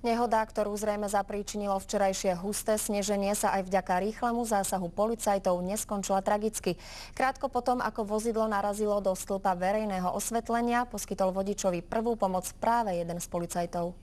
Nehoda, ktorú zrejme zapríčinilo včerajšie husté sneženie, sa aj vďaka rýchlemu zásahu policajtov neskončila tragicky. Krátko potom, ako vozidlo narazilo do stĺpa verejného osvetlenia, poskytol vodičovi prvú pomoc práve jeden z policajtov.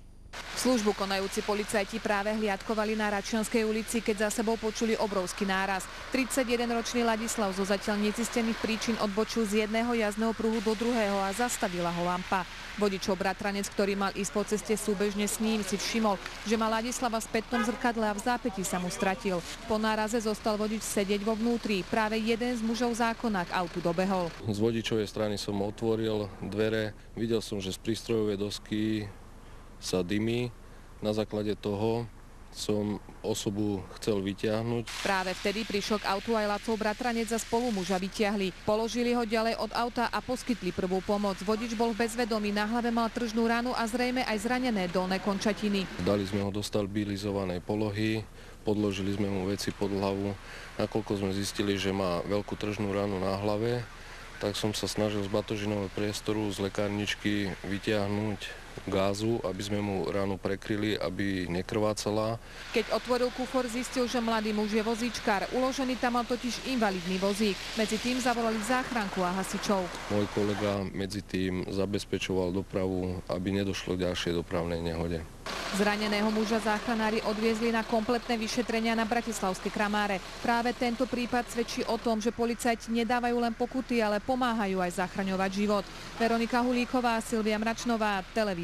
Službu konajúci policajti práve hliadkovali na Račianskej ulici, keď za sebou počuli obrovský náraz. 31-ročný Ladislav zo zatiaľ nezistených príčin odbočil z jedného jazdného pruhu do druhého a zastavila ho lampa. Vodičov bratranec, ktorý mal ísť po ceste súbežne s ním, si všimol, že má Ladislava v spätnom zrkadle a v zápätí sa mu stratil. Po náraze zostal vodič sedieť vo vnútri. Práve jeden z mužov zákona k autu dobehol. Z vodičovej strany som otvoril dvere, videl som, že z prístrojovej dosky sa dymí. Na základe toho som osobu chcel vyťahnuť. Práve vtedy prišiel k autu aj Lacov bratranec a spolu muža vyťahli. Položili ho ďalej od auta a poskytli prvú pomoc. Vodič bol v bezvedomí, na hlave mal tržnú ranu a zrejme aj zranené dolné končatiny. Dali sme ho do stabilizovanej polohy, podložili sme mu veci pod hlavu. Nakoľko sme zistili, že má veľkú tržnú ranu na hlave, tak som sa snažil z batožinového priestoru z lekárničky vyťahnuť gázu, aby sme mu ránu prekryli, aby nekrvácala. Keď otvoril kufor, zistil, že mladý muž je vozíčkar. Uložený tam mal totiž invalidný vozík. Medzi tým zavolali záchranku a hasičov. Môj kolega medzi tým zabezpečoval dopravu, aby nedošlo k ďalšej dopravnej nehode. Zraneného muža záchranári odviezli na kompletné vyšetrenia na bratislavské Kramáre. Práve tento prípad svedčí o tom, že policajti nedávajú len pokuty, ale pomáhajú aj zachraňovať život. Veronika Hulíková, Silvia Mračnová, televízia.